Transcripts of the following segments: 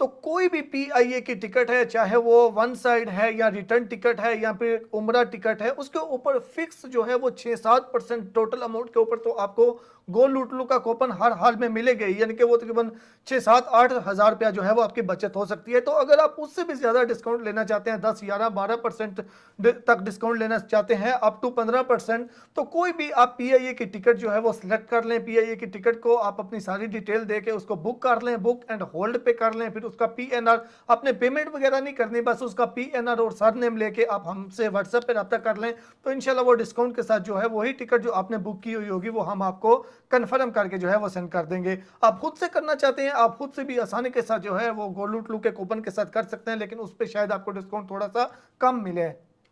तो कोई भी पीआईए की टिकट है, चाहे वो वन साइड है या रिटर्न टिकट है या फिर उम्रा टिकट है, उसके ऊपर फिक्स जो है वो 6-7% टोटल अमाउंट के ऊपर तो आपको गो लूटलू का कूपन हर हाल में मिलेगा ही, यानी कि वो तकरीबन 6-7-8 हज़ार रुपया जो है वो आपकी बचत हो सकती है। तो अगर आप उससे भी ज्यादा डिस्काउंट लेना चाहते हैं, 10-11-12% तक डिस्काउंट लेना चाहते हैं, अप टू 15%, तो कोई भी आप पीआईए की टिकट जो है वो सिलेक्ट कर लें। पीआईए की टिकट को आप अपनी सारी डिटेल दे के उसको बुक कर लें, बुक एंड होल्ड पे कर लें, फिर उसका पीएनआर, आपने पेमेंट वगैरह नहीं करनी, बस उसका पीएनआर और सरनेम लेके आप हमसे व्हाट्सएप पे रब्ता कर लें, तो इंशाल्लाह वो डिस्काउंट के साथ जो है वही टिकट जो आपने बुक की हुई होगी वो हम आपको कंफर्म करके जो है वो सेंड कर देंगे। आप खुद से करना चाहते हैं, आप खुद से भी आसानी के साथ जो है वो गोलूट लू के कूपन के साथ कर सकते हैं, लेकिन उस पर शायद आपको डिस्काउंट थोड़ा सा कम मिले।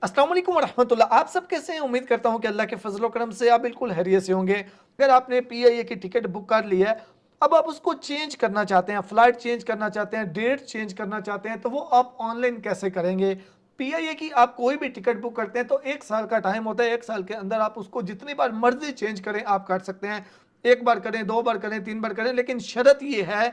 अस्सलाम वालेकुम वरहमतुल्लाह, आप सब कैसे हैं? उम्मीद करता हूं कि अल्लाह के फजल करम से आप बिल्कुल हैरियत से होंगे। अगर आपने पीआईए की टिकट बुक कर ली है, अब आप उसको चेंज करना चाहते हैं, फ्लाइट चेंज करना चाहते हैं, डेट चेंज करना चाहते हैं, तो वो आप ऑनलाइन कैसे करेंगे? पीआईए की आप कोई भी टिकट बुक करते हैं तो 1 साल का टाइम होता है, 1 साल के अंदर आप उसको जितनी बार मर्जी चेंज करें आप कर सकते हैं। एक बार करें, 2 बार करें, 3 बार करें, लेकिन शर्त यह है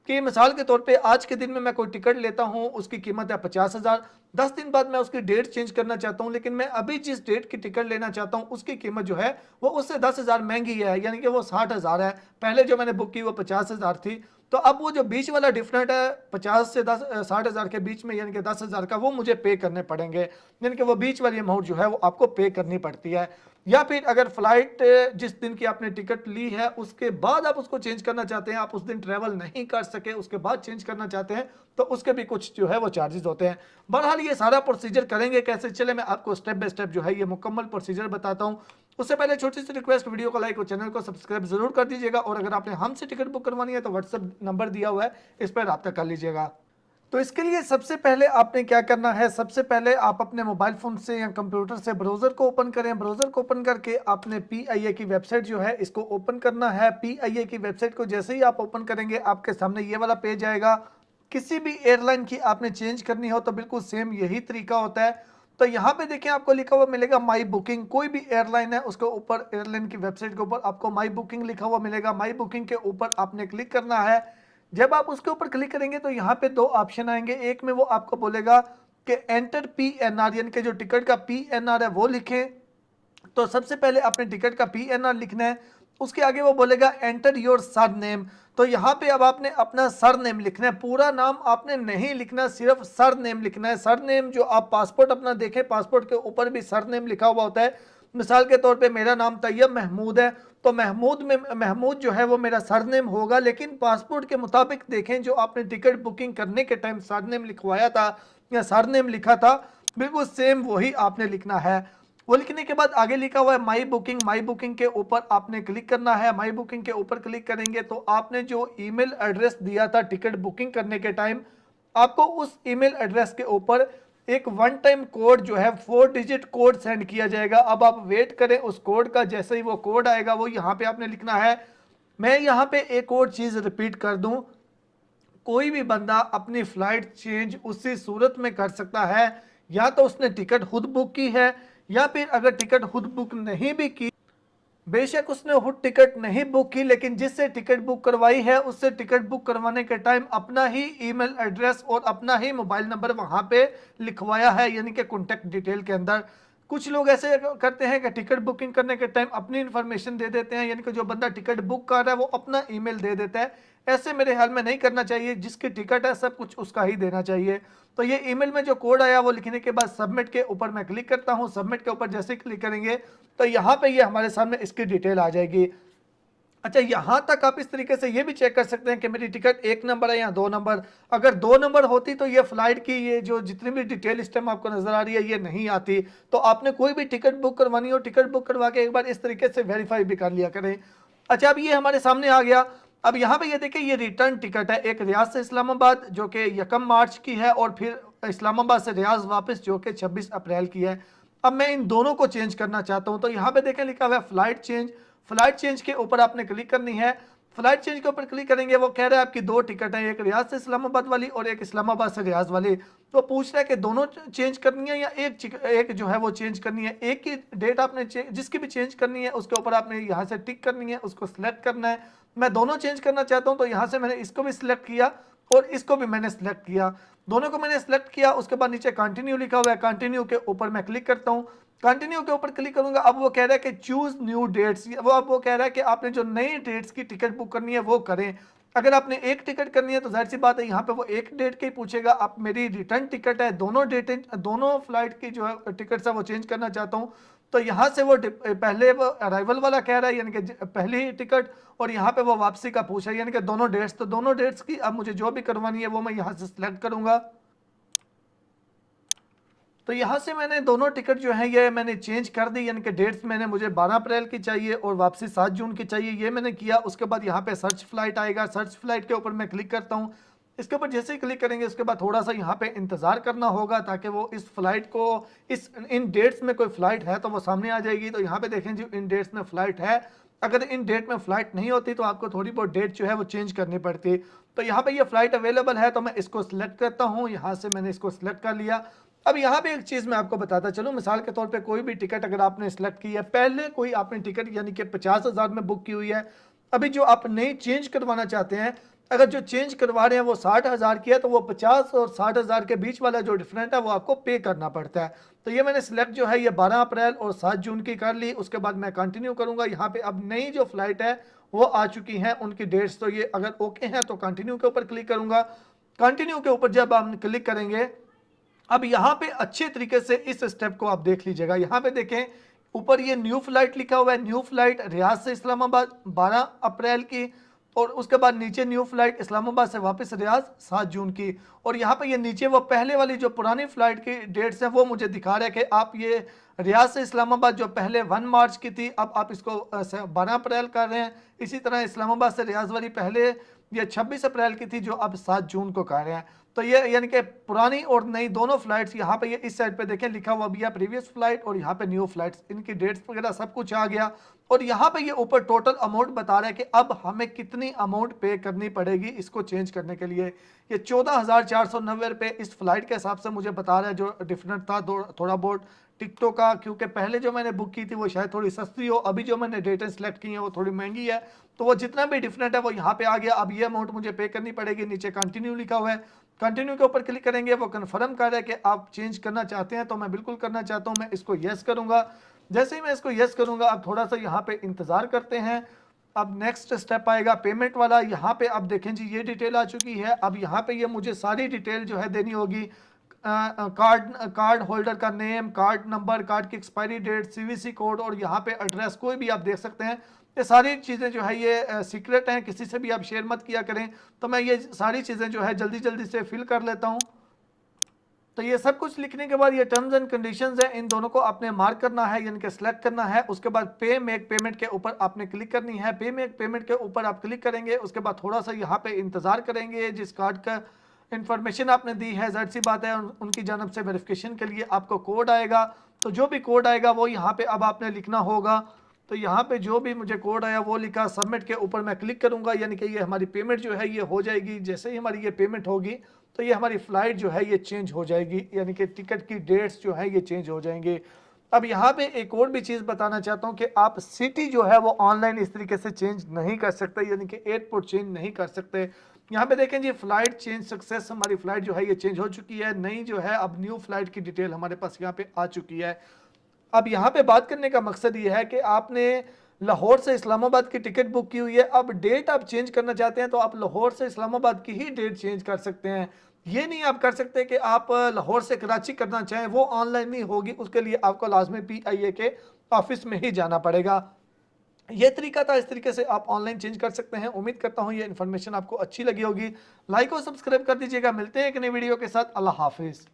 कि मिसाल के तौर पे आज के दिन में मैं कोई टिकट लेता हूं, उसकी कीमत है 50,000, 10 दिन बाद मैं उसकी डेट चेंज करना चाहता हूं, लेकिन मैं अभी जिस डेट की टिकट लेना चाहता हूं उसकी कीमत जो है वो उससे 10,000 महंगी है, यानी कि वो 60,000 है। पहले जो मैंने बुक की वो 50,000 थी, तो अब वो जो बीच वाला डिफरेंट है 50 से 60,000 के बीच में, यानी कि 10,000 का, वो मुझे पे करने पड़ेंगे, यानी कि वो बीच वाली अमाउंट जो है वो आपको पे करनी पड़ती है। या फिर अगर फ्लाइट जिस दिन की आपने टिकट ली है उसके बाद आप उसको चेंज करना चाहते हैं, आप उस दिन ट्रेवल नहीं कर सके, उसके बाद चेंज करना चाहते हैं, तो उसके भी कुछ जो है वो चार्जेस होते हैं। बहरहाल ये सारा प्रोसीजर करेंगे कैसे, चले मैं आपको स्टेप बाय स्टेप जो है ये मुकम्मल प्रोसीजर बताता हूँ। उससे पहले छोटी सी रिक्वेस्ट, वीडियो को लाइक और चैनल को सब्सक्राइब जरूर कर दीजिएगा, और अगर आपने हमसे टिकट बुक करवानी है तो व्हाट्सएप नंबर दिया हुआ है, इस पर रब्ता कर लीजिएगा। तो इसके लिए सबसे पहले आपने क्या करना है, सबसे पहले आप अपने मोबाइल फ़ोन से या कंप्यूटर से ब्राउज़र को ओपन करें। ब्राउज़र को ओपन करके आपने पीआईए की वेबसाइट जो है इसको ओपन करना है। पीआईए की वेबसाइट को जैसे ही आप ओपन करेंगे आपके सामने ये वाला पेज आएगा। किसी भी एयरलाइन की आपने चेंज करनी हो तो बिल्कुल सेम यही तरीका होता है। तो यहाँ पे देखिए आपको लिखा हुआ मिलेगा माई बुकिंग, कोई भी एयरलाइन है उसके ऊपर, एयरलाइन की वेबसाइट के ऊपर आपको माई बुकिंग लिखा हुआ मिलेगा। माई बुकिंग के ऊपर आपने क्लिक करना है। जब आप उसके ऊपर क्लिक करेंगे तो यहाँ पे 2 ऑप्शन आएंगे। एक में वो आपको बोलेगा कि एंटर पीएनआर, यानी कि जो टिकट का पीएनआर है वो लिखें। तो सबसे पहले आपने टिकट का पीएनआर लिखना है। उसके आगे वो बोलेगा एंटर योर सर नेम, तो यहाँ पे अब आपने अपना सर नेम लिखना है। पूरा नाम आपने नहीं लिखना, सिर्फ सर नेम लिखना है। सर नेम जो आप पासपोर्ट अपना देखें, पासपोर्ट के ऊपर भी सर नेम लिखा हुआ होता है। मिसाल के तौर पे मेरा नाम तैयब महमूद है, तो महमूद में महमूद जो है वो मेरा सरनेम होगा, लेकिन पासपोर्ट के मुताबिक देखें जो आपने टिकट बुकिंग करने के टाइम सरनेम लिखवाया था या सरनेम लिखा था, बिल्कुल सेम वही आपने लिखना है। वो लिखने के बाद आगे लिखा हुआ है माई बुकिंग। माई बुकिंग के ऊपर आपने क्लिक करना है। माई बुकिंग के ऊपर क्लिक करेंगे तो आपने जो ईमेल एड्रेस दिया था टिकट बुकिंग करने के टाइम, आपको उस ईमेल एड्रेस के ऊपर एक वन टाइम कोड जो है 4 डिजिट कोड सेंड किया जाएगा। अब आप वेट करें उस कोड का, जैसे ही वो कोड आएगा वो यहाँ पे आपने लिखना है। मैं यहाँ पे एक और चीज रिपीट कर दूं, कोई भी बंदा अपनी फ्लाइट चेंज उसी सूरत में कर सकता है, या तो उसने टिकट खुद बुक की है, या फिर अगर टिकट खुद बुक नहीं भी की, बेशक उसने खुद टिकट नहीं बुक की, लेकिन जिससे टिकट बुक करवाई है उससे टिकट बुक करवाने के टाइम अपना ही ईमेल एड्रेस और अपना ही मोबाइल नंबर वहां पे लिखवाया है, यानी कि कॉन्टैक्ट डिटेल के अंदर। कुछ लोग ऐसे करते हैं कि टिकट बुकिंग करने के टाइम अपनी इंफॉर्मेशन दे देते हैं, यानी कि जो बंदा टिकट बुक कर रहा है वो अपना ईमेल दे देता है। ऐसे मेरे ख्याल में नहीं करना चाहिए, जिसकी टिकट है सब कुछ उसका ही देना चाहिए। तो ये ईमेल में जो कोड आया वो लिखने के बाद सबमिट के ऊपर मैं क्लिक करता हूँ। सबमिट के ऊपर जैसे क्लिक करेंगे तो यहाँ पे ये हमारे सामने इसकी डिटेल आ जाएगी। अच्छा, यहां तक आप इस तरीके से ये भी चेक कर सकते हैं कि मेरी टिकट 1 नंबर है या 2 नंबर। अगर 2 नंबर होती तो ये फ्लाइट की ये जो जितनी भी डिटेल इस टाइम आपको नजर आ रही है ये नहीं आती। तो आपने कोई भी टिकट बुक करवानी हो, टिकट बुक करवा के एक बार इस तरीके से वेरीफाई भी कर लिया करें। अच्छा, अब ये हमारे सामने आ गया। अब यहाँ पे ये देखिए ये रिटर्न टिकट है, एक रियाज से इस्लामाबाद जो कि 1 मार्च की है, और फिर इस्लामाबाद से रियाज वापस जो कि 26 अप्रैल की है। अब मैं इन दोनों को चेंज करना चाहता हूं, तो यहाँ पे देखें लिखा हुआ है फ्लाइट चेंज। फ्लाइट चेंज के ऊपर आपने क्लिक करनी है। फ्लाइट चेंज के ऊपर क्लिक करेंगे, वो कह रहा है आपकी 2 टिकट है, एक रियाज से इस्लामाबाद वाली और एक इस्लामाबाद से रियाज वाली। तो पूछ रहा है कि दोनों चेंज करनी है या एक जो है वो चेंज करनी है। एक की डेट आपने जिसकी भी चेंज करनी है उसके ऊपर आपने यहाँ से टिक करनी है, उसको सिलेक्ट करना है। मैं दोनों चेंज करना चाहता हूँ तो यहाँ से मैंने इसको भी सिलेक्ट किया। और इसको भी मैंने सेलेक्ट किया, दोनों को मैंने सेलेक्ट किया। उसके बाद नीचे कंटिन्यू लिखा हुआ है, कंटिन्यू के ऊपर मैं क्लिक करता हूँ। कंटिन्यू के ऊपर क्लिक करूंगा, अब वो कह रहा है कि चूज न्यू डेट्स, वो कह रहा है कि आपने जो नई डेट्स की टिकट बुक करनी है वो करें। अगर आपने एक टिकट करनी है तो जाहिर सी बात है यहाँ पे वो एक डेट की पूछेगा। आप मेरी रिटर्न टिकट है, दोनों डेट, दोनों फ्लाइट की जो है टिकट है वो चेंज करना चाहता हूँ। तो यहाँ से वो पहले वो अराइवल वाला कह रहा है, यानी कि पहली टिकट, और यहाँ पे वो वापसी का पूछा है, यानी कि दोनों डेट्स। तो दोनों डेट्स की अब मुझे जो भी करवानी है वो मैं यहाँ से सिलेक्ट करूंगा। तो यहाँ से मैंने दोनों टिकट जो है ये मैंने चेंज कर दी, यानी कि डेट्स मैंने मुझे 12 अप्रैल की चाहिए और वापसी 7 जून की चाहिए, ये मैंने किया। उसके बाद यहाँ पे सर्च फ्लाइट आएगा, सर्च फ्लाइट के ऊपर मैं क्लिक करता हूँ। इसके ऊपर जैसे ही क्लिक करेंगे उसके बाद थोड़ा सा यहाँ पे इंतजार करना होगा ताकि वो इस फ्लाइट को, इस इन डेट्स में कोई फ्लाइट है तो वो सामने आ जाएगी। तो यहाँ पे देखें जी इन डेट्स में फ्लाइट है, अगर इन डेट में फ्लाइट नहीं होती तो आपको थोड़ी बहुत डेट जो है वो चेंज करनी पड़ती। तो यहाँ पे ये फ्लाइट अवेलेबल है तो मैं इसको सिलेक्ट करता हूँ, यहाँ से मैंने इसको सिलेक्ट कर लिया। अब यहाँ पे एक चीज़ मैं आपको बताता चलूँ, मिसाल के तौर पे कोई भी टिकट अगर आपने सेलेक्ट की है, पहले कोई आपने टिकट यानी कि 50,000 में बुक की हुई है, अभी जो आप नई चेंज करवाना चाहते हैं, अगर जो चेंज करवा रहे हैं वो 60,000 की है तो वो 50 और 60,000 के बीच वाला जो डिफरेंट है वो आपको पे करना पड़ता है। तो ये मैंने सिलेक्ट जो है ये 12 अप्रैल और 7 जून की कर ली। उसके बाद मैं कंटिन्यू करूंगा। यहाँ पे अब नई जो फ्लाइट है वो आ चुकी हैं, उनकी डेट्स। तो ये अगर ओके हैं तो कंटिन्यू के ऊपर क्लिक करूंगा। कंटिन्यू के ऊपर जब हम क्लिक करेंगे, अब यहाँ पे अच्छे तरीके से इस स्टेप को आप देख लीजिएगा। यहाँ पे देखें ऊपर ये न्यू फ्लाइट लिखा हुआ है, न्यू फ्लाइट रियाद से इस्लामाबाद 12 अप्रैल की, और उसके बाद नीचे न्यू फ्लाइट इस्लामाबाद से वापस रियाद 7 जून की। और यहाँ पे ये नीचे वो पहले वाली जो पुरानी फ्लाइट की डेट्स हैं वो मुझे दिखा रहा है कि आप ये रियाद से इस्लामाबाद जो पहले 1 मार्च की थी अब आप इसको 12 अप्रैल कर रहे हैं। इसी तरह इस्लामाबाद से रियाद वाली पहले ये 26 अप्रैल की थी जो अब 7 जून को कर रहे हैं। तो ये यानी कि पुरानी और नई दोनों फ्लाइट्स यहाँ पे ये इस साइड पे देखें लिखा हुआ भी है प्रीवियस फ्लाइट, और यहाँ पे न्यू फ्लाइट्स, इनकी डेट्स वगैरह सब कुछ आ गया। और यहाँ पे ये ऊपर टोटल अमाउंट बता रहा है कि अब हमें कितनी अमाउंट पे करनी पड़ेगी इसको चेंज करने के लिए। ये 14,490 रुपये इस फ्लाइट के हिसाब से मुझे बता रहा है, जो डिफरेंट था थोड़ा बहुत टिकटों का, क्योंकि पहले जो मैंने बुक की थी वो शायद थोड़ी सस्ती हो, अभी जो मैंने डेटें सेलेक्ट की हैं वो थोड़ी महंगी है। तो वो जितना भी डिफरेंट है वो यहाँ पे आ गया। अब ये अमाउंट मुझे पे करनी पड़ेगी। नीचे कंटिन्यू लिखा हुआ है, कंटिन्यू के ऊपर क्लिक करेंगे, वो कन्फर्म कर रहा है कि आप चेंज करना चाहते हैं। तो मैं बिल्कुल करना चाहता हूँ, मैं इसको यस करूँगा। जैसे ही मैं इसको यस करूँगा अब थोड़ा सा यहाँ पे इंतज़ार करते हैं। अब नेक्स्ट स्टेप आएगा पेमेंट वाला। यहाँ पे अब देखें जी ये डिटेल आ चुकी है। अब यहाँ पे ये मुझे सारी डिटेल जो है देनी होगी, कार्ड होल्डर का नेम, कार्ड नंबर, कार्ड की एक्सपायरी डेट, सीवीसी कोड, और यहाँ पे एड्रेस कोई भी आप देख सकते हैं। ये सारी चीज़ें जो है ये सीक्रेट हैं, किसी से भी आप शेयर मत किया करें। तो मैं ये सारी चीज़ें जो है जल्दी जल्दी से फिल कर लेता हूँ। तो ये सब कुछ लिखने के बाद ये टर्म्स एंड कंडीशंस है, इन दोनों को आपने मार्क करना है, यानी कि सिलेक्ट करना है। उसके बाद पे मेक पेमेंट के ऊपर आपने क्लिक करनी है। पे मेक पेमेंट के ऊपर आप क्लिक करेंगे, उसके बाद थोड़ा सा यहाँ पे इंतजार करेंगे। जिस कार्ड का इन्फॉर्मेशन आपने दी है, जाहिर सी बात है उनकी जानब से वेरिफिकेशन के लिए आपको कोड आएगा। तो जो भी कोड आएगा वो यहाँ पे अब आपने लिखना होगा। तो यहाँ पे जो भी मुझे कोड आया वो लिखा, सबमिट के ऊपर मैं क्लिक करूँगा, यानी कि ये हमारी पेमेंट जो है ये हो जाएगी। जैसे ही हमारी ये पेमेंट होगी तो ये हमारी फ़्लाइट जो है ये चेंज हो जाएगी, यानी कि टिकट की डेट्स जो है ये चेंज हो जाएंगे। अब यहाँ पे एक और भी चीज़ बताना चाहता हूँ कि आप सिटी जो है वो ऑनलाइन इस तरीके से चेंज नहीं कर सकते, यानी कि एयरपोर्ट चेंज नहीं कर सकते। यहाँ पे देखें जी फ्लाइट चेंज सक्सेस, हमारी फ्लाइट जो है ये चेंज हो चुकी है। नई जो है अब न्यू फ्लाइट की डिटेल हमारे पास यहाँ पे आ चुकी है। अब यहाँ पे बात करने का मकसद ये है कि आपने लाहौर से इस्लामाबाद की टिकट बुक की हुई है, अब डेट आप चेंज करना चाहते हैं तो आप लाहौर से इस्लामाबाद की ही डेट चेंज कर सकते हैं। ये नहीं आप कर सकते कि आप लाहौर से कराची करना चाहें, वो ऑनलाइन नहीं होगी, उसके लिए आपको लाजमी PIA के ऑफिस में ही जाना पड़ेगा। ये तरीका था, इस तरीके से आप ऑनलाइन चेंज कर सकते हैं। उम्मीद करता हूँ ये इन्फॉर्मेशन आपको अच्छी लगी होगी। लाइक और सब्सक्राइब कर दीजिएगा। मिलते हैं एक नई वीडियो के साथ। अल्लाह हाफिज़।